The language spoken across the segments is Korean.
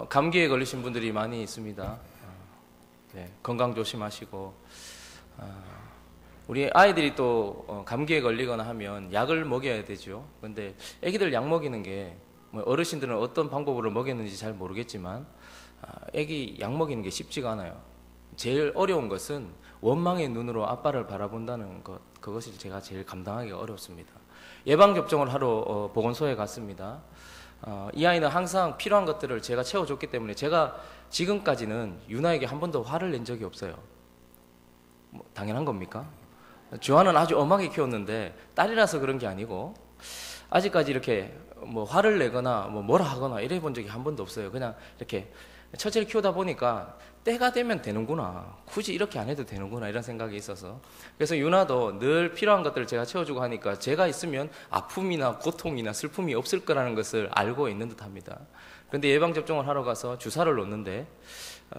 감기에 걸리신 분들이 많이 있습니다. 네, 건강 조심하시고, 우리 아이들이 또 감기에 걸리거나 하면 약을 먹여야 되죠. 근데 애기들 약 먹이는 게 뭐 어르신들은 어떤 방법으로 먹였는지 잘 모르겠지만 애기 약 먹이는 게 쉽지가 않아요. 제일 어려운 것은 원망의 눈으로 아빠를 바라본다는 것, 그것이 제가 제일 감당하기 어렵습니다. 예방접종을 하러 보건소에 갔습니다. 이 아이는 항상 필요한 것들을 제가 채워줬기 때문에 제가 지금까지는 유나에게 한 번도 화를 낸 적이 없어요. 뭐 당연한 겁니까? 주아는 아주 엄하게 키웠는데 딸이라서 그런 게 아니고 아직까지 이렇게 뭐 화를 내거나 뭐라 하거나 이래 본 적이 한 번도 없어요. 그냥 이렇게 첫째를 키우다 보니까 때가 되면 되는구나, 굳이 이렇게 안 해도 되는구나, 이런 생각이 있어서, 그래서 유나도 늘 필요한 것들을 제가 채워주고 하니까 제가 있으면 아픔이나 고통이나 슬픔이 없을 거라는 것을 알고 있는 듯 합니다. 그런데 예방접종을 하러 가서 주사를 놓는데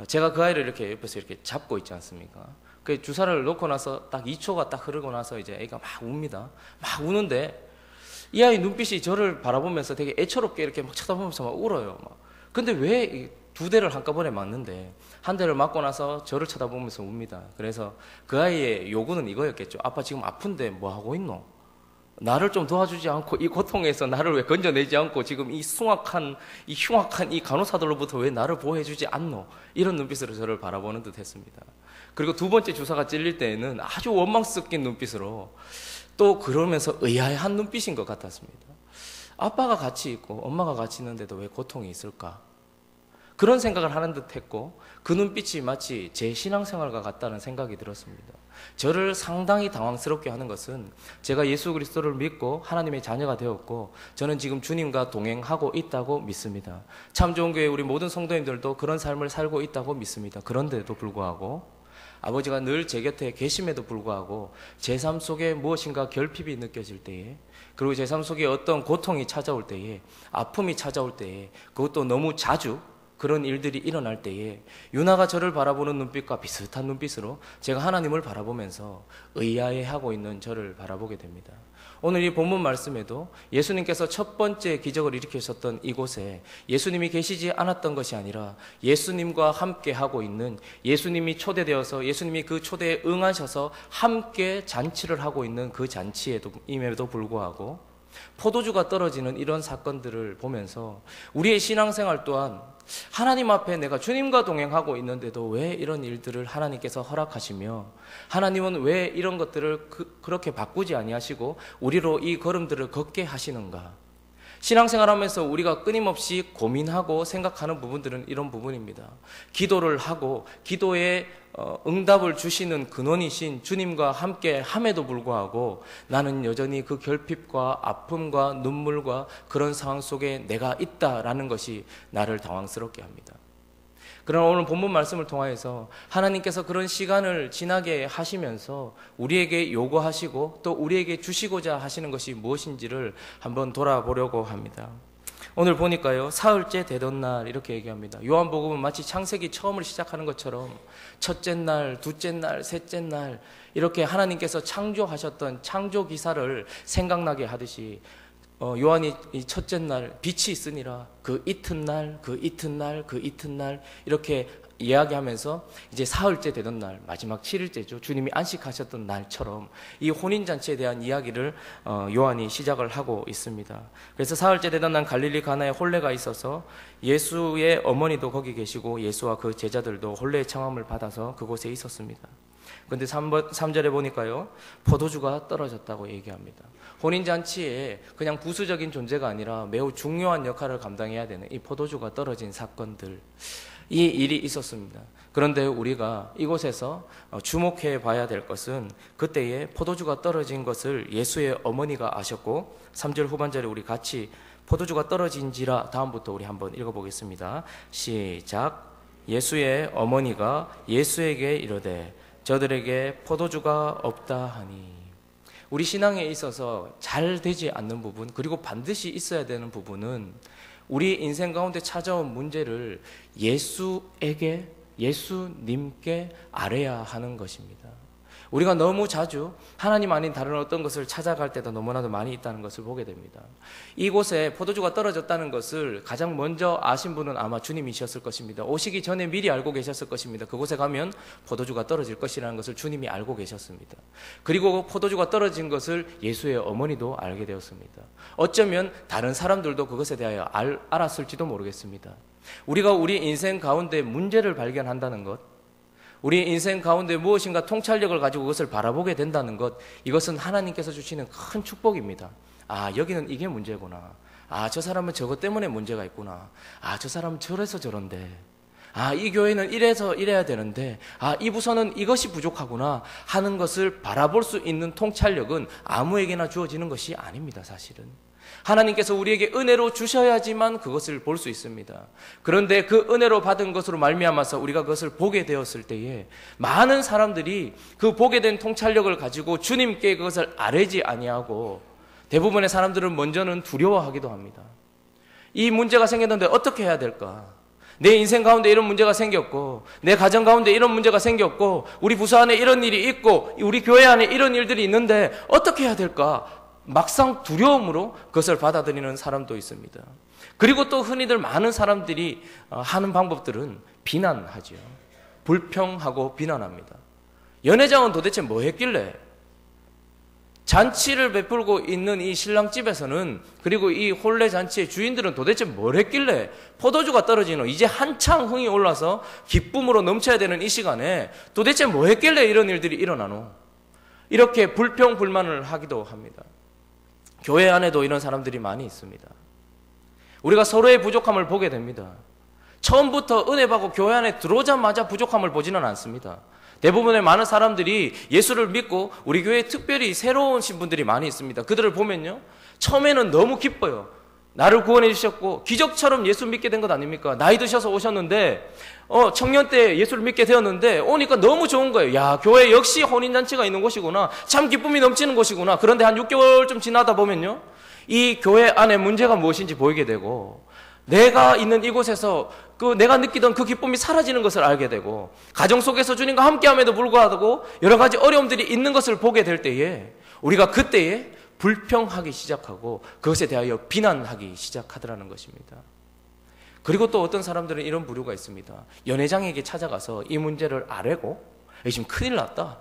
제가 그 아이를 이렇게 옆에서 이렇게 잡고 있지 않습니까? 그 주사를 놓고 나서 딱 2초가 딱 흐르고 나서 이제 애가 막 웁니다. 막 우는데 이 아이 눈빛이 저를 바라보면서 되게 애처롭게 이렇게 막 쳐다보면서 막 울어요. 막. 근데 왜 두 대를 한꺼번에 맞는데 한 대를 맞고 나서 저를 쳐다보면서 웁니다. 그래서 그 아이의 요구는 이거였겠죠. 아빠 지금 아픈데 뭐 하고 있노? 나를 좀 도와주지 않고 이 고통에서 나를 왜 건져내지 않고 지금 이 흉악한 이 간호사들로부터 왜 나를 보호해주지 않노? 이런 눈빛으로 저를 바라보는 듯 했습니다. 그리고 두 번째 주사가 찔릴 때에는 아주 원망 섞인 눈빛으로 또 그러면서 의아해한 눈빛인 것 같았습니다. 아빠가 같이 있고 엄마가 같이 있는데도 왜 고통이 있을까? 그런 생각을 하는 듯 했고 그 눈빛이 마치 제 신앙생활과 같다는 생각이 들었습니다. 저를 상당히 당황스럽게 하는 것은 제가 예수 그리스도를 믿고 하나님의 자녀가 되었고 저는 지금 주님과 동행하고 있다고 믿습니다. 참 좋은 교회 우리 모든 성도님들도 그런 삶을 살고 있다고 믿습니다. 그런데도 불구하고 아버지가 늘 제 곁에 계심에도 불구하고 제 삶 속에 무엇인가 결핍이 느껴질 때에, 그리고 제 삶 속에 어떤 고통이 찾아올 때에, 아픔이 찾아올 때에, 그것도 너무 자주 그런 일들이 일어날 때에 유나가 저를 바라보는 눈빛과 비슷한 눈빛으로 제가 하나님을 바라보면서 의아해하고 있는 저를 바라보게 됩니다. 오늘 이 본문 말씀에도 예수님께서 첫 번째 기적을 일으키셨던 이곳에 예수님이 계시지 않았던 것이 아니라 예수님과 함께 하고 있는, 예수님이 초대되어서 예수님이 그 초대에 응하셔서 함께 잔치를 하고 있는 그 잔치임에도 불구하고 포도주가 떨어지는 이런 사건들을 보면서 우리의 신앙생활 또한 하나님 앞에 내가 주님과 동행하고 있는데도 왜 이런 일들을 하나님께서 허락하시며 하나님은 왜 이런 것들을 그렇게 바꾸지 아니하시고 우리로 이 걸음들을 걷게 하시는가? 신앙생활하면서 우리가 끊임없이 고민하고 생각하는 부분들은 이런 부분입니다. 기도를 하고 기도에 응답을 주시는 근원이신 주님과 함께 함에도 불구하고 나는 여전히 그 결핍과 아픔과 눈물과 그런 상황 속에 내가 있다라는 것이 나를 당황스럽게 합니다. 그러나 오늘 본문 말씀을 통하여서 하나님께서 그런 시간을 지나게 하시면서 우리에게 요구하시고 또 우리에게 주시고자 하시는 것이 무엇인지를 한번 돌아보려고 합니다. 오늘 보니까요, 사흘째 되던 날 이렇게 얘기합니다. 요한복음은 마치 창세기 처음을 시작하는 것처럼 첫째 날, 둘째 날, 셋째 날 이렇게 하나님께서 창조하셨던 창조 기사를 생각나게 하듯이 요한이 이 첫째 날 빛이 있으니라 그 이튿날 그 이튿날 그 이튿날 이렇게 이야기하면서 이제 사흘째 되던 날, 마지막 7일째죠. 주님이 안식하셨던 날처럼 이 혼인잔치에 대한 이야기를 요한이 시작을 하고 있습니다. 그래서 사흘째 되던 날 갈릴리 가나에 혼례가 있어서 예수의 어머니도 거기 계시고 예수와 그 제자들도 혼례의 청함을 받아서 그곳에 있었습니다. 그런데 3절에 보니까요, 포도주가 떨어졌다고 얘기합니다. 혼인잔치에 그냥 부수적인 존재가 아니라 매우 중요한 역할을 감당해야 되는 이 포도주가 떨어진 사건들, 이 일이 있었습니다. 그런데 우리가 이곳에서 주목해 봐야 될 것은 그때에 포도주가 떨어진 것을 예수의 어머니가 아셨고 3절 후반절에 우리 같이 포도주가 떨어진지라 다음부터 우리 한번 읽어보겠습니다. 시작. 예수의 어머니가 예수에게 이르되 저들에게 포도주가 없다 하니. 우리 신앙에 있어서 잘 되지 않는 부분, 그리고 반드시 있어야 되는 부분은 우리 인생 가운데 찾아온 문제를 예수님께 아뢰야 하는 것입니다. 우리가 너무 자주 하나님 아닌 다른 어떤 것을 찾아갈 때도 너무나도 많이 있다는 것을 보게 됩니다. 이곳에 포도주가 떨어졌다는 것을 가장 먼저 아신 분은 아마 주님이셨을 것입니다. 오시기 전에 미리 알고 계셨을 것입니다. 그곳에 가면 포도주가 떨어질 것이라는 것을 주님이 알고 계셨습니다. 그리고 포도주가 떨어진 것을 예수의 어머니도 알게 되었습니다. 어쩌면 다른 사람들도 그것에 대하여 알았을지도 모르겠습니다. 우리가 우리 인생 가운데 문제를 발견한다는 것, 우리 인생 가운데 무엇인가 통찰력을 가지고 그것을 바라보게 된다는 것, 이것은 하나님께서 주시는 큰 축복입니다. 아, 여기는 이게 문제구나. 아, 저 사람은 저것 때문에 문제가 있구나. 아, 저 사람은 저래서 저런데. 아, 이 교회는 이래서 이래야 되는데, 아, 이 부서는 이것이 부족하구나 하는 것을 바라볼 수 있는 통찰력은 아무에게나 주어지는 것이 아닙니다, 사실은. 하나님께서 우리에게 은혜로 주셔야지만 그것을 볼 수 있습니다. 그런데 그 은혜로 받은 것으로 말미암아서 우리가 그것을 보게 되었을 때에 많은 사람들이 그 보게 된 통찰력을 가지고 주님께 그것을 아뢰지 아니하고, 대부분의 사람들은 먼저는 두려워하기도 합니다. 이 문제가 생겼는데 어떻게 해야 될까? 내 인생 가운데 이런 문제가 생겼고, 내 가정 가운데 이런 문제가 생겼고, 우리 부서 안에 이런 일이 있고, 우리 교회 안에 이런 일들이 있는데 어떻게 해야 될까? 막상 두려움으로 그것을 받아들이는 사람도 있습니다. 그리고 또 흔히들 많은 사람들이 하는 방법들은 비난하죠. 불평하고 비난합니다. 연회장은 도대체 뭐 했길래? 잔치를 베풀고 있는 이 신랑집에서는, 그리고 이 혼례 잔치의 주인들은 도대체 뭘 했길래 포도주가 떨어지는, 이제 한창 흥이 올라서 기쁨으로 넘쳐야 되는 이 시간에 도대체 뭐 했길래 이런 일들이 일어나노? 이렇게 불평 불만을 하기도 합니다. 교회 안에도 이런 사람들이 많이 있습니다. 우리가 서로의 부족함을 보게 됩니다. 처음부터 은혜 받고 교회 안에 들어오자마자 부족함을 보지는 않습니다. 대부분의 많은 사람들이 예수를 믿고 우리 교회에 특별히 새로운 신분들이 많이 있습니다. 그들을 보면요, 처음에는 너무 기뻐요. 나를 구원해 주셨고 기적처럼 예수 믿게 된 것 아닙니까? 나이 드셔서 오셨는데 청년 때 예수를 믿게 되었는데 오니까 너무 좋은 거예요. 야, 교회 역시 혼인잔치가 있는 곳이구나. 참 기쁨이 넘치는 곳이구나. 그런데 한 6개월 좀 지나다 보면요, 이 교회 안에 문제가 무엇인지 보이게 되고, 내가 있는 이곳에서 내가 느끼던 그 기쁨이 사라지는 것을 알게 되고, 가정 속에서 주님과 함께함에도 불구하고 여러 가지 어려움들이 있는 것을 보게 될 때에 우리가 그때에 불평하기 시작하고 그것에 대하여 비난하기 시작하더라는 것입니다. 그리고 또 어떤 사람들은 이런 부류가 있습니다. 연회장에게 찾아가서 이 문제를 아뢰고, 지금 큰일 났다,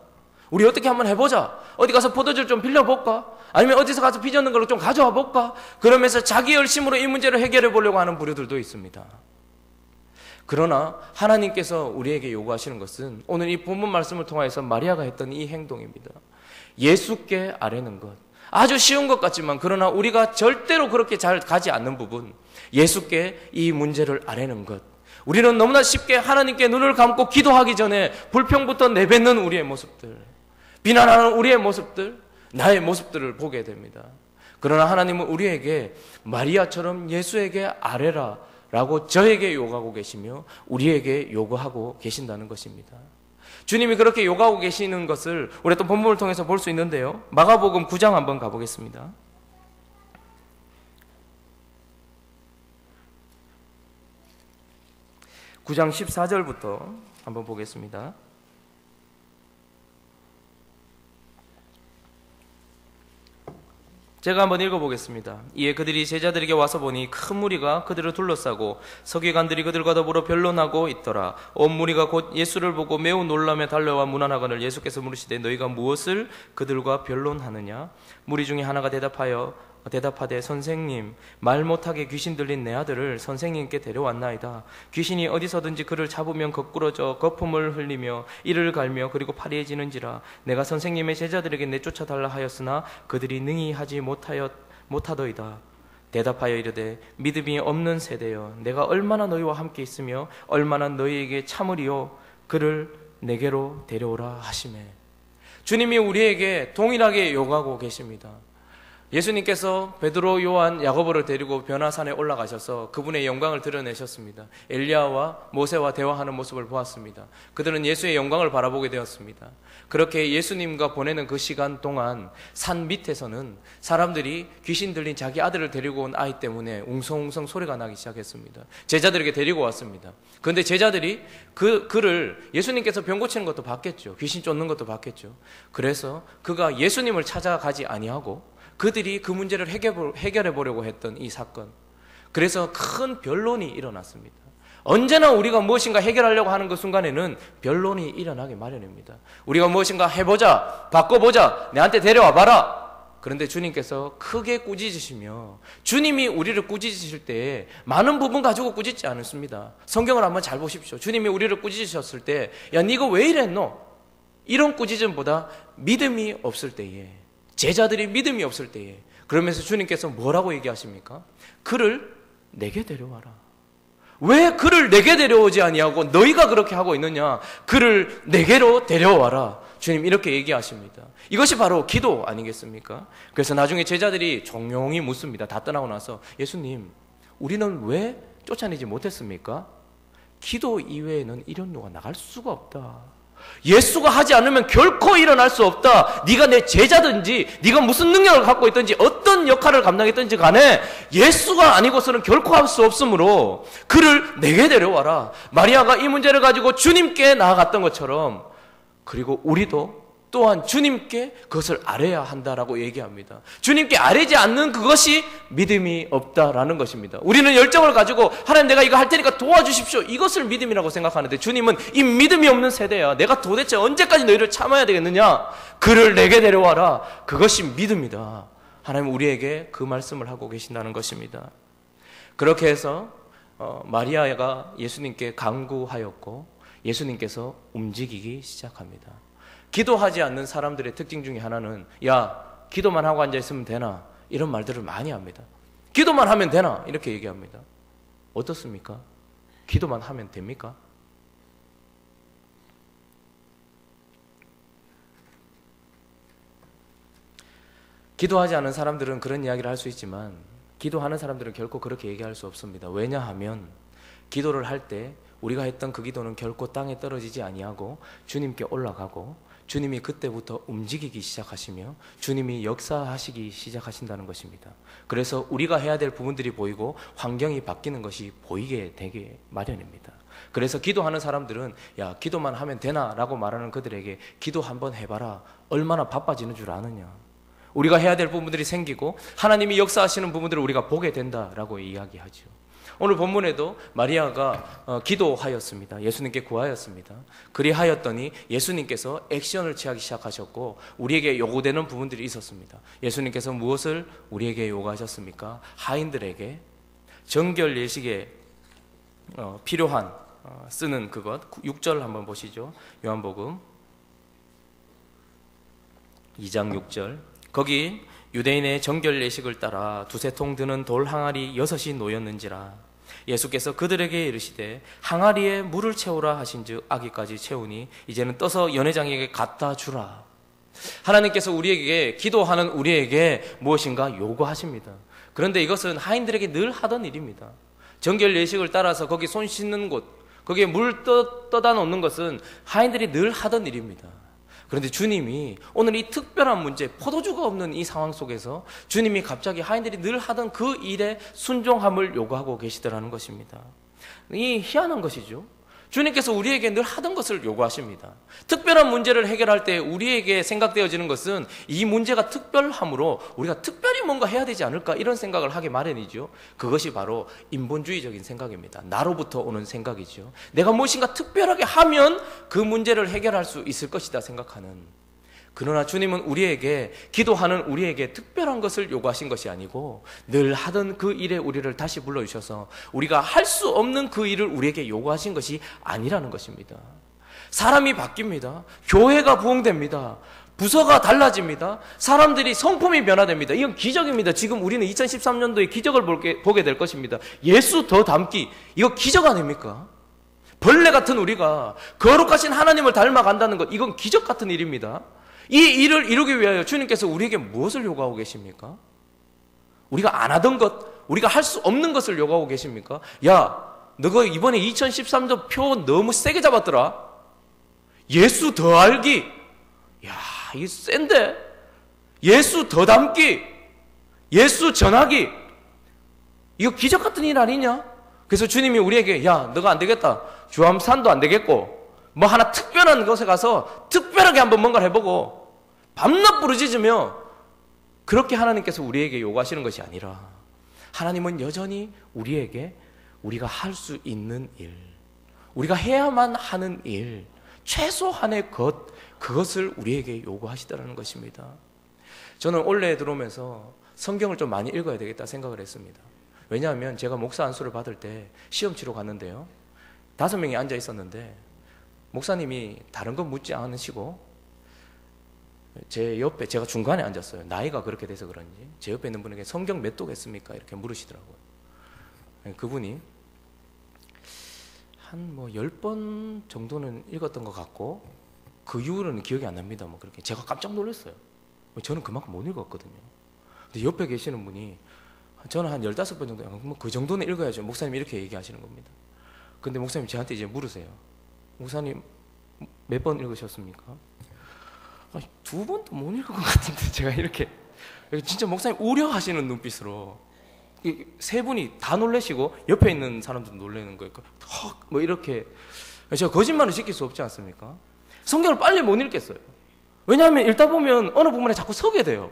우리 어떻게 한번 해보자, 어디 가서 포도주를 좀 빌려볼까, 아니면 어디서 가서 빚었는 걸로 좀 가져와 볼까, 그러면서 자기 열심으로 이 문제를 해결해 보려고 하는 부류들도 있습니다. 그러나 하나님께서 우리에게 요구하시는 것은 오늘 이 본문 말씀을 통하여서 마리아가 했던 이 행동입니다. 예수께 아뢰는 것, 아주 쉬운 것 같지만 그러나 우리가 절대로 그렇게 잘 가지 않는 부분, 예수께 이 문제를 아뢰는 것. 우리는 너무나 쉽게 하나님께 눈을 감고 기도하기 전에 불평부터 내뱉는 우리의 모습들, 비난하는 우리의 모습들, 나의 모습들을 보게 됩니다. 그러나 하나님은 우리에게 마리아처럼 예수에게 아뢰라 라고 저에게 요구하고 계시며 우리에게 요구하고 계신다는 것입니다. 주님이 그렇게 요구하고 계시는 것을 우리 또 본문을 통해서 볼 수 있는데요, 마가복음 9장 한번 가보겠습니다. (9장 14절부터) 한번 보겠습니다. 제가 한번 읽어보겠습니다. 이에 그들이 제자들에게 와서 보니 큰 무리가 그들을 둘러싸고 서기관들이 그들과 더불어 변론하고 있더라. 온 무리가 곧 예수를 보고 매우 놀라며 달려와 문안하거늘 예수께서 물으시되 너희가 무엇을 그들과 변론하느냐? 무리 중에 하나가 대답하되 선생님, 말 못하게 귀신 들린 내 아들을 선생님께 데려왔나이다. 귀신이 어디서든지 그를 잡으면 거꾸러져 거품을 흘리며 이를 갈며 그리고 파리해지는지라. 내가 선생님의 제자들에게 내쫓아달라 하였으나 그들이 능히 하지 못하더이다. 대답하여 이르되 믿음이 없는 세대여, 내가 얼마나 너희와 함께 있으며 얼마나 너희에게 참으리요. 그를 내게로 데려오라 하시매. 주님이 우리에게 동일하게 요구하고 계십니다. 예수님께서 베드로, 요한, 야고보를 데리고 변화산에 올라가셔서 그분의 영광을 드러내셨습니다. 엘리야와 모세와 대화하는 모습을 보았습니다. 그들은 예수의 영광을 바라보게 되었습니다. 그렇게 예수님과 보내는 그 시간 동안 산 밑에서는 사람들이 귀신 들린 자기 아들을 데리고 온 아이 때문에 웅성웅성 소리가 나기 시작했습니다. 제자들에게 데리고 왔습니다. 그런데 제자들이 그를 예수님께서 병 고치는 것도 봤겠죠. 귀신 쫓는 것도 봤겠죠. 그래서 그가 예수님을 찾아가지 아니하고 그들이 그 문제를 해결해 보려고 했던 이 사건, 그래서 큰 변론이 일어났습니다. 언제나 우리가 무엇인가 해결하려고 하는 그 순간에는 변론이 일어나기 마련입니다. 우리가 무엇인가 해보자, 바꿔보자, 내한테 데려와 봐라. 그런데 주님께서 크게 꾸짖으시며, 주님이 우리를 꾸짖으실 때 많은 부분 가지고 꾸짖지 않습니다. 성경을 한번 잘 보십시오. 주님이 우리를 꾸짖으셨을 때, 야 니가 왜 이랬노? 이런 꾸짖음보다 믿음이 없을 때에, 제자들이 믿음이 없을 때에, 그러면서 주님께서 뭐라고 얘기하십니까? 그를 내게 데려와라. 왜 그를 내게 데려오지 아니하고 너희가 그렇게 하고 있느냐? 그를 내게로 데려와라. 주님 이렇게 얘기하십니다. 이것이 바로 기도 아니겠습니까? 그래서 나중에 제자들이 종용이 묻습니다. 다 떠나고 나서, 예수님, 우리는 왜 쫓아내지 못했습니까? 기도 이외에는 이런 요가 나갈 수가 없다. 예수가 하지 않으면 결코 일어날 수 없다. 네가 내 제자든지 네가 무슨 능력을 갖고 있든지 어떤 역할을 감당했든지 간에 예수가 아니고서는 결코 할 수 없으므로 그를 내게 데려와라. 마리아가 이 문제를 가지고 주님께 나아갔던 것처럼, 그리고 우리도 또한 주님께 그것을 아뢰야 한다라고 얘기합니다. 주님께 아뢰지 않는 그것이 믿음이 없다라는 것입니다. 우리는 열정을 가지고 하나님 내가 이거 할 테니까 도와주십시오, 이것을 믿음이라고 생각하는데, 주님은 이 믿음이 없는 세대야. 내가 도대체 언제까지 너희를 참아야 되겠느냐? 그를 내게 데려와라. 그것이 믿음이다. 하나님 우리에게 그 말씀을 하고 계신다는 것입니다. 그렇게 해서 마리아가 예수님께 간구하였고 예수님께서 움직이기 시작합니다. 기도하지 않는 사람들의 특징 중에 하나는, 야, 기도만 하고 앉아있으면 되나? 이런 말들을 많이 합니다. 기도만 하면 되나? 이렇게 얘기합니다. 어떻습니까? 기도만 하면 됩니까? 기도하지 않은 사람들은 그런 이야기를 할 수 있지만, 기도하는 사람들은 결코 그렇게 얘기할 수 없습니다. 왜냐하면 기도를 할 때 우리가 했던 그 기도는 결코 땅에 떨어지지 아니하고 주님께 올라가고, 주님이 그때부터 움직이기 시작하시며 주님이 역사하시기 시작하신다는 것입니다. 그래서 우리가 해야 될 부분들이 보이고 환경이 바뀌는 것이 보이게 되게 마련입니다. 그래서 기도하는 사람들은, 야, 기도만 하면 되나? 라고 말하는 그들에게, 기도 한번 해봐라. 얼마나 바빠지는 줄 아느냐? 우리가 해야 될 부분들이 생기고 하나님이 역사하시는 부분들을 우리가 보게 된다라고 이야기하죠. 오늘 본문에도 마리아가 기도하였습니다. 예수님께 구하였습니다. 그리하였더니 예수님께서 액션을 취하기 시작하셨고 우리에게 요구되는 부분들이 있었습니다. 예수님께서 무엇을 우리에게 요구하셨습니까? 하인들에게 정결 예식에 필요한 쓰는 그것, 6절 한번 보시죠. 요한복음 2장 6절, 거기 유대인의 정결 예식을 따라 두세 통 드는 돌 항아리 6이 놓였는지라. 예수께서 그들에게 이르시되 항아리에 물을 채우라 하신즉 아기까지 채우니 이제는 떠서 연회장에게 갖다 주라. 하나님께서 우리에게, 기도하는 우리에게 무엇인가 요구하십니다. 그런데 이것은 하인들에게 늘 하던 일입니다. 정결 예식을 따라서 거기 손 씻는 곳, 거기에 물 떠다 놓는 것은 하인들이 늘 하던 일입니다. 그런데 주님이 오늘 이 특별한 문제, 포도주가 없는 이 상황 속에서 주님이 갑자기 하인들이 늘 하던 그 일에 순종함을 요구하고 계시더라는 것입니다. 이 희한한 것이죠. 주님께서 우리에게 늘 하던 것을 요구하십니다. 특별한 문제를 해결할 때 우리에게 생각되어지는 것은 이 문제가 특별함으로 우리가 특별히 뭔가 해야 되지 않을까, 이런 생각을 하게 마련이죠. 그것이 바로 인본주의적인 생각입니다. 나로부터 오는 생각이죠. 내가 무엇인가 특별하게 하면 그 문제를 해결할 수 있을 것이다 생각하는. 그러나 주님은 우리에게, 기도하는 우리에게 특별한 것을 요구하신 것이 아니고 늘 하던 그 일에 우리를 다시 불러주셔서 우리가 할 수 없는 그 일을 우리에게 요구하신 것이 아니라는 것입니다. 사람이 바뀝니다. 교회가 부흥됩니다. 부서가 달라집니다. 사람들이 성품이 변화됩니다. 이건 기적입니다. 지금 우리는 2013년도에 기적을 보게 될 것입니다. 예수 더 닮기, 이거 기적 아닙니까? 벌레 같은 우리가 거룩하신 하나님을 닮아간다는 것, 이건 기적 같은 일입니다. 이 일을 이루기 위하여 주님께서 우리에게 무엇을 요구하고 계십니까? 우리가 안 하던 것, 우리가 할 수 없는 것을 요구하고 계십니까? 야, 너가 이번에 2013년 표 너무 세게 잡았더라. 예수 더 알기. 야, 이게 센데? 예수 더 담기. 예수 전하기. 이거 기적 같은 일 아니냐? 그래서 주님이 우리에게, 야, 너가 안 되겠다. 주암산도 안 되겠고, 뭐 하나 특별한 곳에 가서 특별하게 한번 뭔가를 해보고, 밤낮 부르짖으며, 그렇게 하나님께서 우리에게 요구하시는 것이 아니라, 하나님은 여전히 우리에게 우리가 할 수 있는 일, 우리가 해야만 하는 일, 최소한의 것, 그것을 우리에게 요구하시더라는 것입니다. 저는 올해 들어오면서 성경을 좀 많이 읽어야 되겠다 생각을 했습니다. 왜냐하면 제가 목사 안수를 받을 때 시험 치러 갔는데요, 5명이 앉아 있었는데 목사님이 다른 건 묻지 않으시고 제 옆에, 제가 중간에 앉았어요. 나이가 그렇게 돼서 그런지 제 옆에 있는 분에게 성경 몇 독 했습니까? 이렇게 물으시더라고요. 그분이 한 10번 정도는 읽었던 것 같고, 그 이후로는 기억이 안 납니다. 뭐 그렇게 제가 깜짝 놀랐어요. 저는 그만큼 못 읽었거든요. 근데 옆에 계시는 분이, 저는 한 15번 정도, 그 정도는 읽어야죠. 목사님이 이렇게 얘기하시는 겁니다. 근데 목사님 저한테 이제 물으세요. 목사님 몇 번 읽으셨습니까? 2번도 못 읽은 것 같은데, 제가 이렇게 진짜 목사님 우려하시는 눈빛으로, 세 분이 다 놀라시고 옆에 있는 사람들도 놀라는 거예요. 뭐 이렇게. 제가 거짓말을 지킬 수 없지 않습니까? 성경을 빨리 못 읽겠어요. 왜냐하면 읽다 보면 어느 부분에 자꾸 서게 돼요.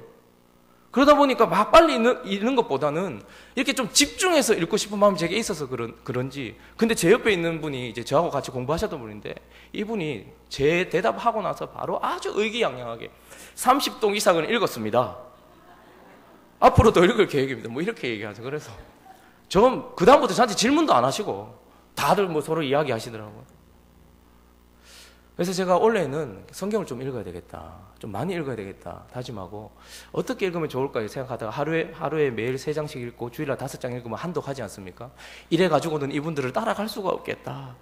그러다 보니까 막 빨리 읽는 것보다는 이렇게 좀 집중해서 읽고 싶은 마음이 제게 있어서 그런지. 근데 제 옆에 있는 분이 이제 저하고 같이 공부하셨던 분인데, 이분이 제 대답하고 나서 바로 아주 의기양양하게 30동 이상은 읽었습니다. 앞으로 더 읽을 계획입니다. 뭐 이렇게 얘기하죠. 그래서 전 그다음부터 저한테 질문도 안 하시고 다들 뭐 서로 이야기하시더라고요. 그래서 제가 올해는 성경을 좀 읽어야 되겠다, 좀 많이 읽어야 되겠다 다짐하고, 어떻게 읽으면 좋을까 생각하다가 하루에 매일 3장씩 읽고 주일날 5장 읽으면 한독하지 않습니까? 이래가지고는 이분들을 따라갈 수가 없겠다.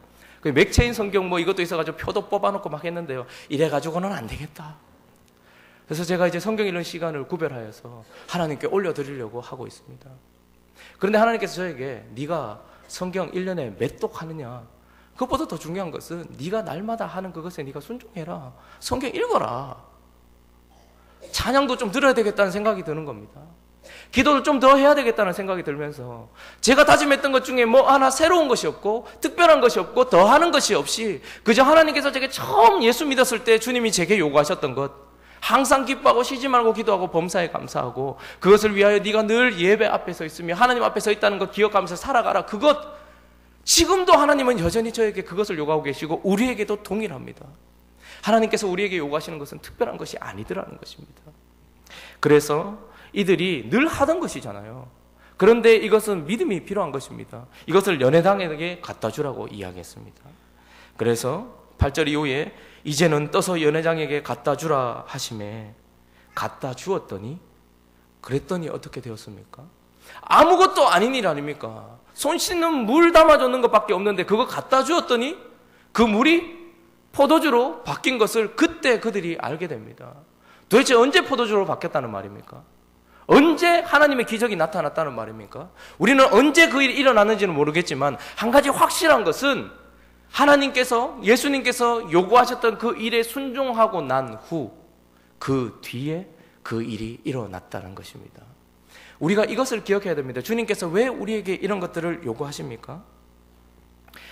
맥체인 성경 뭐 이것도 있어가지고 표도 뽑아놓고 막 했는데요, 이래가지고는 안 되겠다. 그래서 제가 이제 성경 읽는 시간을 구별하여서 하나님께 올려드리려고 하고 있습니다. 그런데 하나님께서 저에게 네가 성경 1년에 몇 독 하느냐, 그것보다 더 중요한 것은 네가 날마다 하는 그것에 네가 순종해라. 성경 읽어라. 찬양도 좀 들어야 되겠다는 생각이 드는 겁니다. 기도를 좀 더 해야 되겠다는 생각이 들면서, 제가 다짐했던 것 중에 뭐 하나 새로운 것이 없고 특별한 것이 없고 더 하는 것이 없이, 그저 하나님께서 제게 처음 예수 믿었을 때 주님이 제게 요구하셨던 것, 항상 기뻐하고 쉬지 말고 기도하고 범사에 감사하고, 그것을 위하여 네가 늘 예배 앞에 서 있으며 하나님 앞에 서 있다는 것 기억하면서 살아가라. 그것, 지금도 하나님은 여전히 저에게 그것을 요구하고 계시고 우리에게도 동일합니다. 하나님께서 우리에게 요구하시는 것은 특별한 것이 아니더라는 것입니다. 그래서 이들이 늘 하던 것이잖아요. 그런데 이것은 믿음이 필요한 것입니다. 이것을 연회당에게 갖다 주라고 이야기했습니다. 그래서 8절 이후에 이제는 떠서 연회장에게 갖다 주라 하심에 갖다 주었더니, 그랬더니 어떻게 되었습니까? 아무것도 아닌 일 아닙니까? 손 씻는 물 담아줬는 것밖에 없는데 그거 갖다 주었더니 그 물이 포도주로 바뀐 것을 그때 그들이 알게 됩니다. 도대체 언제 포도주로 바뀌었다는 말입니까? 언제 하나님의 기적이 나타났다는 말입니까? 우리는 언제 그 일이 일어났는지는 모르겠지만, 한 가지 확실한 것은 하나님께서, 예수님께서 요구하셨던 그 일에 순종하고 난 후 그 뒤에 그 일이 일어났다는 것입니다. 우리가 이것을 기억해야 됩니다. 주님께서 왜 우리에게 이런 것들을 요구하십니까?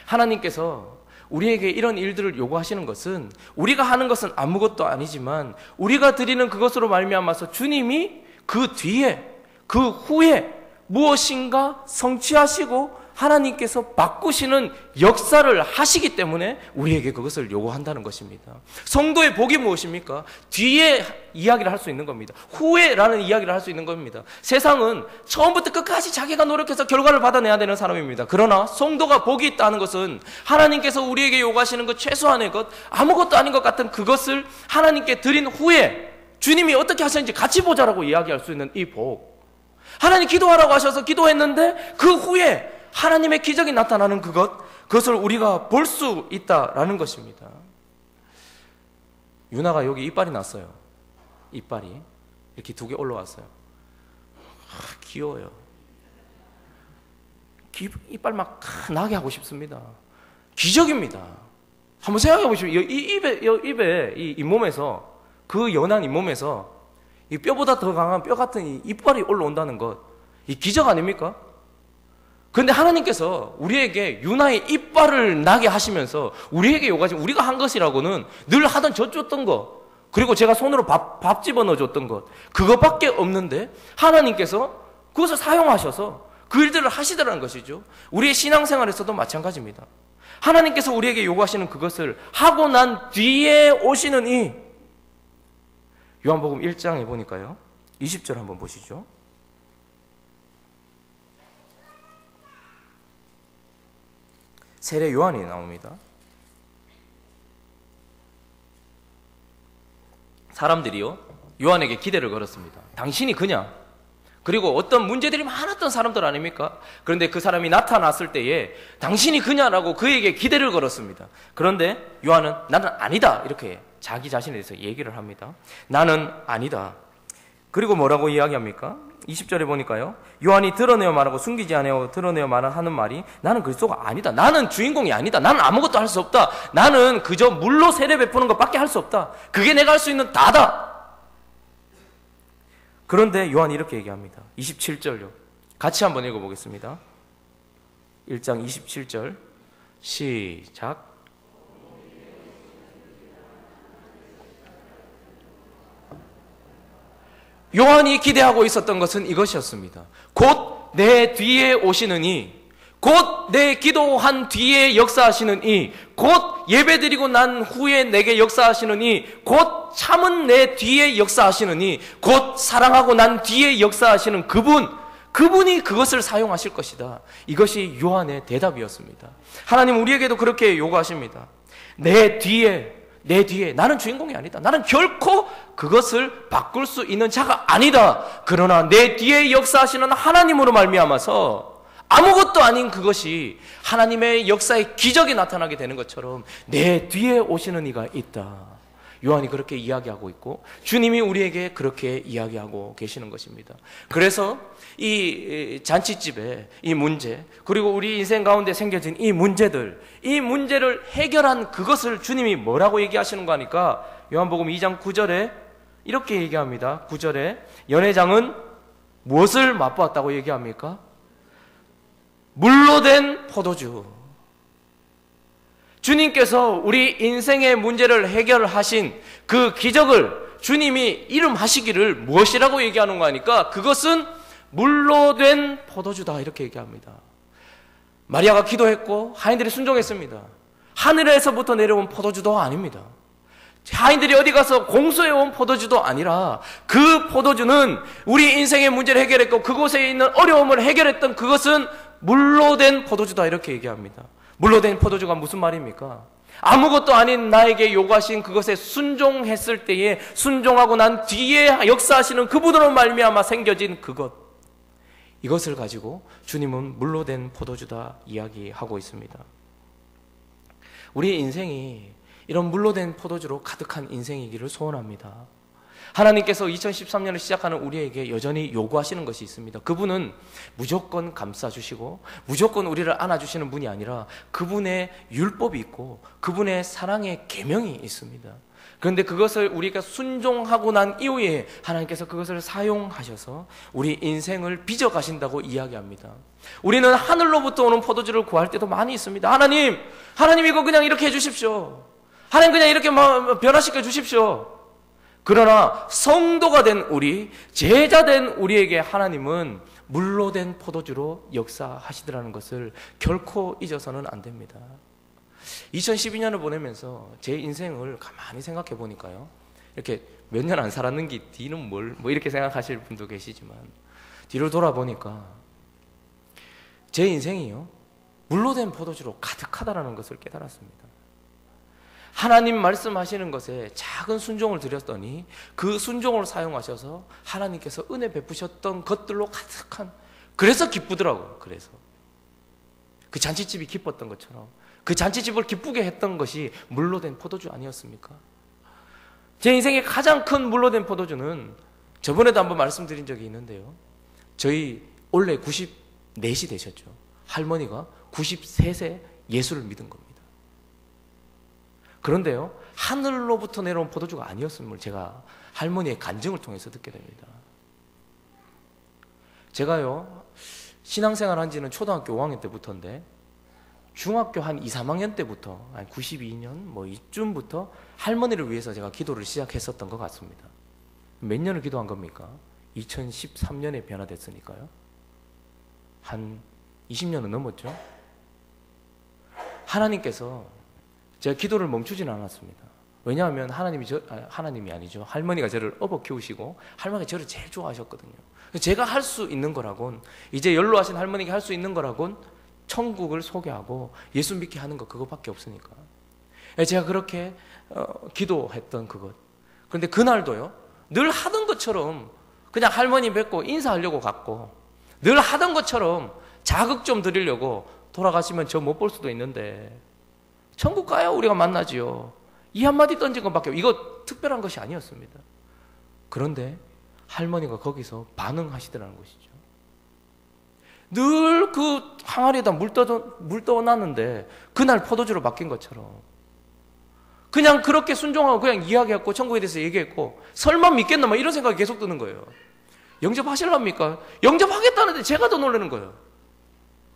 하나님께서 우리에게 이런 일들을 요구하시는 것은, 우리가 하는 것은 아무것도 아니지만 우리가 드리는 그것으로 말미암아서 주님이 그 뒤에, 그 후에 무엇인가 성취하시고 하나님께서 바꾸시는 역사를 하시기 때문에 우리에게 그것을 요구한다는 것입니다. 성도의 복이 무엇입니까? 뒤에 이야기를 할 수 있는 겁니다. 후에라는 이야기를 할 수 있는 겁니다. 세상은 처음부터 끝까지 자기가 노력해서 결과를 받아내야 되는 사람입니다. 그러나 성도가 복이 있다는 것은 하나님께서 우리에게 요구하시는 그 최소한의 것, 아무것도 아닌 것 같은 그것을 하나님께 드린 후에 주님이 어떻게 하셨는지 같이 보자라고 이야기할 수 있는 이 복. 하나님 기도하라고 하셔서 기도했는데 그 후에 하나님의 기적이 나타나는 그것을 우리가 볼 수 있다라는 것입니다. 유나가 여기 이빨이 났어요. 이빨이 이렇게 2개 올라왔어요. 귀여워요. 이빨 막 나게 하고 싶습니다. 기적입니다. 한번 생각해 보시면 입에 이 잇몸에서, 그 연한 잇몸에서 이 뼈보다 더 강한 뼈 같은 이 이빨이 올라온다는 것, 이 기적 아닙니까? 그런데 하나님께서 우리에게 유나의 이빨을 나게 하시면서 우리에게 요구하신, 우리가 한 것이라고는 늘 하던 젖줬던 것, 그리고 제가 손으로 밥 집어넣어 줬던 것, 그것밖에 없는데 하나님께서 그것을 사용하셔서 그 일들을 하시더라는 것이죠. 우리의 신앙생활에서도 마찬가지입니다. 하나님께서 우리에게 요구하시는 그것을 하고 난 뒤에 오시는 이, 요한복음 1장에 보니까요, 20절 한번 보시죠. 세례 요한이 나옵니다. 사람들이요, 요한에게 기대를 걸었습니다. 당신이 그냐? 그리고 어떤 문제들이 많았던 사람들 아닙니까? 그런데 그 사람이 나타났을 때에 당신이 그냐라고 그에게 기대를 걸었습니다. 그런데 요한은 나는 아니다, 이렇게 자기 자신에 대해서 얘기를 합니다. 나는 아니다. 그리고 뭐라고 이야기합니까? 20절에 보니까요, 요한이 드러내어 말하고 숨기지 아니하고 드러내어 하는 말이 나는 그리스도가 아니다. 나는 주인공이 아니다. 나는 아무것도 할 수 없다. 나는 그저 물로 세례 베푸는 것밖에 할 수 없다. 그게 내가 할 수 있는 다다. 그런데 요한이 이렇게 얘기합니다. 27절요. 같이 한번 읽어보겠습니다. 1장 27절 시작. 요한이 기대하고 있었던 것은 이것이었습니다. 곧 내 뒤에 오시는 이, 곧 내 기도한 뒤에 역사하시는 이, 곧 예배드리고 난 후에 내게 역사하시는 이, 곧 참은 내 뒤에 역사하시는 이, 곧 사랑하고 난 뒤에 역사하시는 그분이 그것을 사용하실 것이다. 이것이 요한의 대답이었습니다. 하나님 우리에게도 그렇게 요구하십니다. 내 뒤에 나는 주인공이 아니다. 나는 결코 그것을 바꿀 수 있는 자가 아니다. 그러나 내 뒤에 역사하시는 하나님으로 말미암아서 아무것도 아닌 그것이 하나님의 역사의 기적이 나타나게 되는 것처럼 내 뒤에 오시는 이가 있다. 요한이 그렇게 이야기하고 있고 주님이 우리에게 그렇게 이야기하고 계시는 것입니다. 그래서 이 잔치집의 이 문제, 그리고 우리 인생 가운데 생겨진 이 문제를 해결한 그것을 주님이 뭐라고 얘기하시는가 하니까 요한복음 2장 9절에 이렇게 얘기합니다. 9절에 연회장은 무엇을 맛보았다고 얘기합니까? 물로 된 포도주. 주님께서 우리 인생의 문제를 해결하신 그 기적을 주님이 이름하시기를 무엇이라고 얘기하는가 하니까 그것은 물로 된 포도주다, 이렇게 얘기합니다. 마리아가 기도했고 하인들이 순종했습니다. 하늘에서부터 내려온 포도주도 아닙니다. 하인들이 어디 가서 공수해온 포도주도 아니라 그 포도주는 우리 인생의 문제를 해결했고 그곳에 있는 어려움을 해결했던 그것은 물로 된 포도주다, 이렇게 얘기합니다. 물로 된 포도주가 무슨 말입니까? 아무것도 아닌 나에게 요구하신 그것에 순종했을 때에 순종하고 난 뒤에 역사하시는 그분으로 말미암아 생겨진 그것, 이것을 가지고 주님은 물로 된 포도주다 이야기하고 있습니다. 우리 인생이 이런 물로 된 포도주로 가득한 인생이기를 소원합니다. 하나님께서 2013년을 시작하는 우리에게 여전히 요구하시는 것이 있습니다. 그분은 무조건 감싸주시고 무조건 우리를 안아주시는 분이 아니라 그분의 율법이 있고 그분의 사랑의 계명이 있습니다. 그런데 그것을 우리가 순종하고 난 이후에 하나님께서 그것을 사용하셔서 우리 인생을 빚어가신다고 이야기합니다. 우리는 하늘로부터 오는 포도주를 구할 때도 많이 있습니다. 하나님 이거 그냥 이렇게 해주십시오. 하나님 그냥 이렇게 변화시켜 주십시오. 그러나 성도가 된 우리, 제자 된 우리에게 하나님은 물로 된 포도주로 역사하시더라는 것을 결코 잊어서는 안 됩니다. 2012년을 보내면서 제 인생을 가만히 생각해 보니까요, 이렇게 몇 년 안 살았는 게 뒤는 뭐 이렇게 생각하실 분도 계시지만 뒤를 돌아보니까 제 인생이요, 물로 된 포도주로 가득하다라는 것을 깨달았습니다. 하나님 말씀하시는 것에 작은 순종을 드렸더니 그 순종을 사용하셔서 하나님께서 은혜 베푸셨던 것들로 가득한, 그래서 기쁘더라고요. 그래서 그 잔치집이 기뻤던 것처럼 그 잔치집을 기쁘게 했던 것이 물로 된 포도주 아니었습니까? 제 인생의 가장 큰 물로 된 포도주는 저번에도 한번 말씀드린 적이 있는데요, 저희 원래 94시 되셨죠. 할머니가 93세 예수를 믿은 겁니다. 그런데요, 하늘로부터 내려온 포도주가 아니었음을 제가 할머니의 간증을 통해서 듣게 됩니다. 제가요, 신앙생활 한 지는 초등학교 5학년 때부터인데 중학교 한 2, 3학년 때부터, 한 92년 뭐 이쯤부터 할머니를 위해서 제가 기도를 시작했었던 것 같습니다. 몇 년을 기도한 겁니까? 2013년에 변화됐으니까요. 한 20년은 넘었죠. 하나님께서 제가 기도를 멈추지는 않았습니다. 왜냐하면 하나님이 아니죠. 할머니가 저를 업어 키우시고 할머니가 저를 제일 좋아하셨거든요. 제가 할 수 있는 거라곤, 이제 연로하신 할머니가 할 수 있는 거라곤 천국을 소개하고 예수 믿게 하는 거, 그거밖에 없으니까. 제가 그렇게 기도했던 그것. 그런데 그날도요, 늘 하던 것처럼 그냥 할머니 뵙고 인사하려고 갔고, 늘 하던 것처럼 자극 좀 드리려고, 돌아가시면 저 못 볼 수도 있는데 천국 가야 우리가 만나지요, 이 한마디 던진 것밖에, 이거 특별한 것이 아니었습니다. 그런데 할머니가 거기서 반응하시더라는 것이죠. 늘 그 항아리에다 물 떠놨는데 그날 포도주로 바뀐 것처럼 그냥 그렇게 순종하고 그냥 이야기했고 천국에 대해서 얘기했고, 설마 믿겠나 막 이런 생각이 계속 드는 거예요. 영접하실랍니까? 영접하겠다는데 제가 더 놀라는 거예요.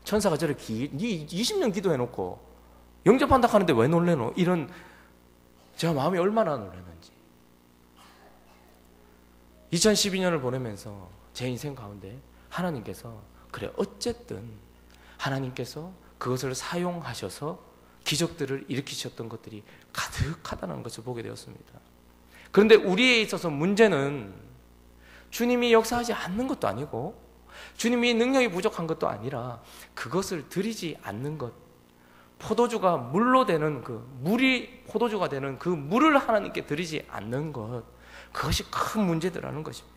천사가 저를 20년 기도해놓고 영접한다 하는데 왜 놀래노? 이런, 제가 마음이 얼마나 놀랐는지. 2012년을 보내면서 제 인생 가운데 하나님께서, 그래 어쨌든 하나님께서 그것을 사용하셔서 기적들을 일으키셨던 것들이 가득하다는 것을 보게 되었습니다. 그런데 우리에 있어서 문제는 주님이 역사하지 않는 것도 아니고 주님이 능력이 부족한 것도 아니라 그것을 드리지 않는 것, 포도주가 물로 되는 물이 포도주가 되는 그 물을 하나님께 드리지 않는 것, 그것이 큰 문제더라는 것입니다.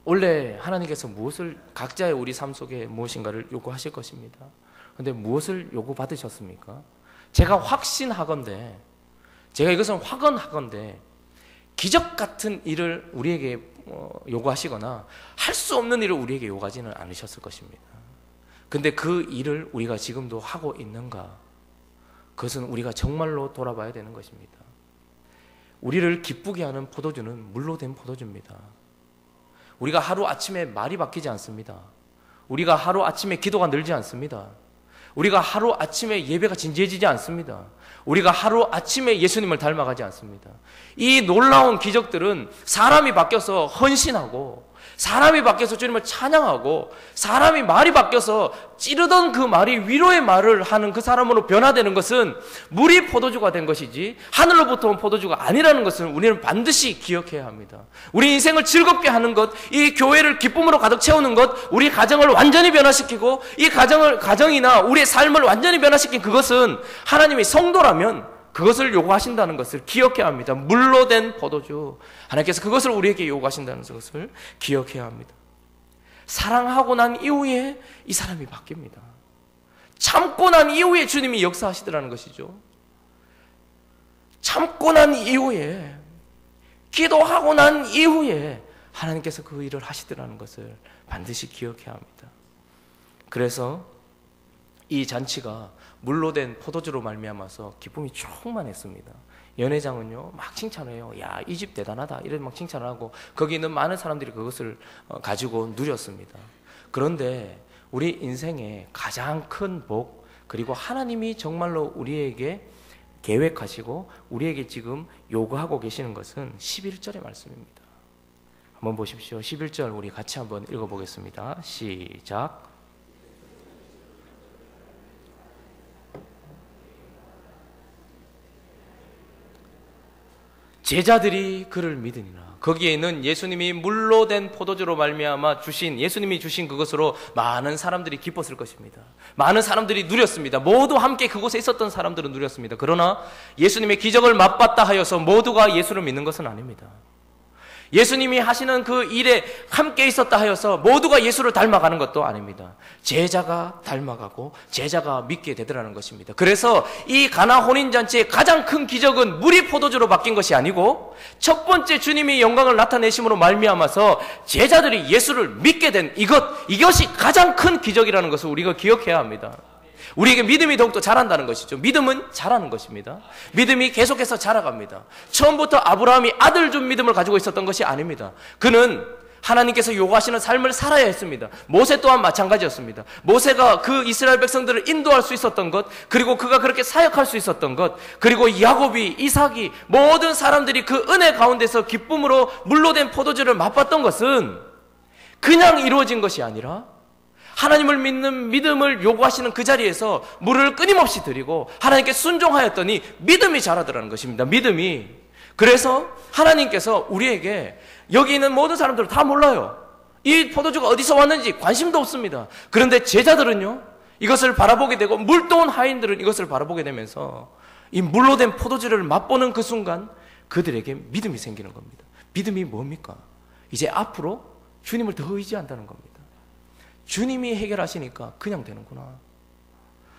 원래 하나님께서 무엇을, 각자의 우리 삶 속에 무엇인가를 요구하실 것입니다. 그런데 무엇을 요구받으셨습니까? 제가 확신하건대, 제가 이것은 확언하건대 기적 같은 일을 우리에게 요구하시거나 할 수 없는 일을 우리에게 요구하지는 않으셨을 것입니다. 근데 그 일을 우리가 지금도 하고 있는가? 그것은 우리가 정말로 돌아봐야 되는 것입니다. 우리를 기쁘게 하는 포도주는 물로 된 포도주입니다. 우리가 하루아침에 말이 바뀌지 않습니다. 우리가 하루아침에 기도가 늘지 않습니다. 우리가 하루아침에 예배가 진지해지지 않습니다. 우리가 하루아침에 예수님을 닮아가지 않습니다. 이 놀라운 기적들은 사람이 바뀌어서 헌신하고, 사람이 바뀌어서 주님을 찬양하고, 사람이 말이 바뀌어서 찌르던 그 말이 위로의 말을 하는 그 사람으로 변화되는 것은 물이 포도주가 된 것이지 하늘로부터 온 포도주가 아니라는 것을 우리는 반드시 기억해야 합니다. 우리 인생을 즐겁게 하는 것, 이 교회를 기쁨으로 가득 채우는 것, 우리 가정을 완전히 변화시키고 이 가정이나 우리의 삶을 완전히 변화시킨 그것은 하나님의 성도라면 그것을 요구하신다는 것을 기억해야 합니다. 물로 된 포도주, 하나님께서 그것을 우리에게 요구하신다는 것을 기억해야 합니다. 사랑하고 난 이후에 이 사람이 바뀝니다. 참고 난 이후에 주님이 역사하시더라는 것이죠. 참고 난 이후에, 기도하고 난 이후에 하나님께서 그 일을 하시더라는 것을 반드시 기억해야 합니다. 그래서 이 잔치가 물로 된 포도주로 말미암아서 기쁨이 충만했습니다. 연회장은요 막 칭찬해요. 야, 이 집 대단하다, 이런 막 칭찬을 하고 거기 있는 많은 사람들이 그것을 가지고 누렸습니다. 그런데 우리 인생의 가장 큰 복, 그리고 하나님이 정말로 우리에게 계획하시고 우리에게 지금 요구하고 계시는 것은 11절의 말씀입니다. 한번 보십시오. 11절 우리 같이 한번 읽어보겠습니다. 시작. 제자들이 그를 믿으니라. 거기에는 예수님이 물로 된 포도주로 말미암아 예수님이 주신 그것으로 많은 사람들이 기뻤을 것입니다. 많은 사람들이 누렸습니다. 모두 함께 그곳에 있었던 사람들은 누렸습니다. 그러나 예수님의 기적을 맛봤다 하여서 모두가 예수를 믿는 것은 아닙니다. 예수님이 하시는 그 일에 함께 있었다 하여서 모두가 예수를 닮아가는 것도 아닙니다. 제자가 닮아가고 제자가 믿게 되더라는 것입니다. 그래서 이 가나 혼인잔치의 가장 큰 기적은 물이 포도주로 바뀐 것이 아니고 첫 번째 주님이 영광을 나타내심으로 말미암아서 제자들이 예수를 믿게 된 이것이 가장 큰 기적이라는 것을 우리가 기억해야 합니다. 우리에게 믿음이 더욱더 자란다는 것이죠. 믿음은 자라는 것입니다. 믿음이 계속해서 자라갑니다. 처음부터 아브라함이 아들 준 믿음을 가지고 있었던 것이 아닙니다. 그는 하나님께서 요구하시는 삶을 살아야 했습니다. 모세 또한 마찬가지였습니다. 모세가 그 이스라엘 백성들을 인도할 수 있었던 것, 그리고 그가 그렇게 사역할 수 있었던 것, 그리고 야곱이, 이삭이, 모든 사람들이 그 은혜 가운데서 기쁨으로 물로 된 포도주를 맛봤던 것은 그냥 이루어진 것이 아니라 하나님을 믿는 믿음을 요구하시는 그 자리에서 물을 끊임없이 드리고 하나님께 순종하였더니 믿음이 자라더라는 것입니다. 믿음이. 그래서 하나님께서 우리에게 여기 있는 모든 사람들은 다 몰라요. 이 포도주가 어디서 왔는지 관심도 없습니다. 그런데 제자들은요, 이것을 바라보게 되고 물도온 하인들은 이것을 바라보게 되면서 이 물로 된 포도주를 맛보는 그 순간 그들에게 믿음이 생기는 겁니다. 믿음이 뭡니까? 이제 앞으로 주님을 더 의지한다는 겁니다. 주님이 해결하시니까 그냥 되는구나.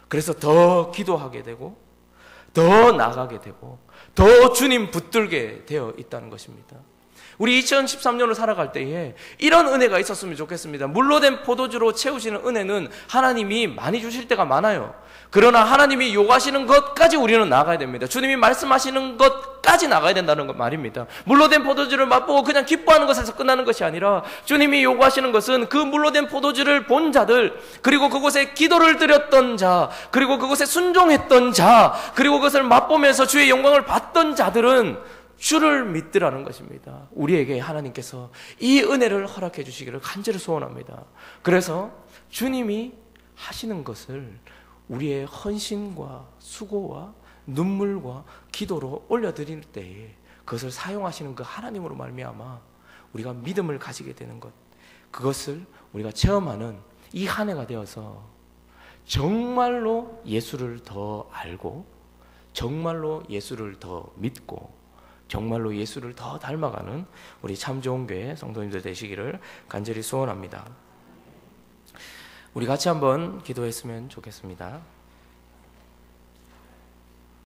그래서 더 기도하게 되고 더 나가게 되고 더 주님 붙들게 되어 있다는 것입니다. 우리 2013년을 살아갈 때에 이런 은혜가 있었으면 좋겠습니다. 물로 된 포도주로 채우시는 은혜는 하나님이 많이 주실 때가 많아요. 그러나 하나님이 요구하시는 것까지 우리는 나가야 됩니다. 주님이 말씀하시는 것까지 나가야 된다는 것 말입니다. 물로 된 포도주를 맛보고 그냥 기뻐하는 것에서 끝나는 것이 아니라 주님이 요구하시는 것은 그 물로 된 포도주를 본 자들, 그리고 그곳에 기도를 드렸던 자, 그리고 그곳에 순종했던 자, 그리고 그것을 맛보면서 주의 영광을 받던 자들은 주를 믿으라는 것입니다. 우리에게 하나님께서 이 은혜를 허락해 주시기를 간절히 소원합니다. 그래서 주님이 하시는 것을 우리의 헌신과 수고와 눈물과 기도로 올려드릴 때에 그것을 사용하시는 그 하나님으로 말미암아 우리가 믿음을 가지게 되는 것, 그것을 우리가 체험하는 이 한 해가 되어서 정말로 예수를 더 알고 정말로 예수를 더 믿고 정말로 예수를 더 닮아가는 우리 참 좋은 교회 성도님들 되시기를 간절히 소원합니다. 우리 같이 한번 기도했으면 좋겠습니다.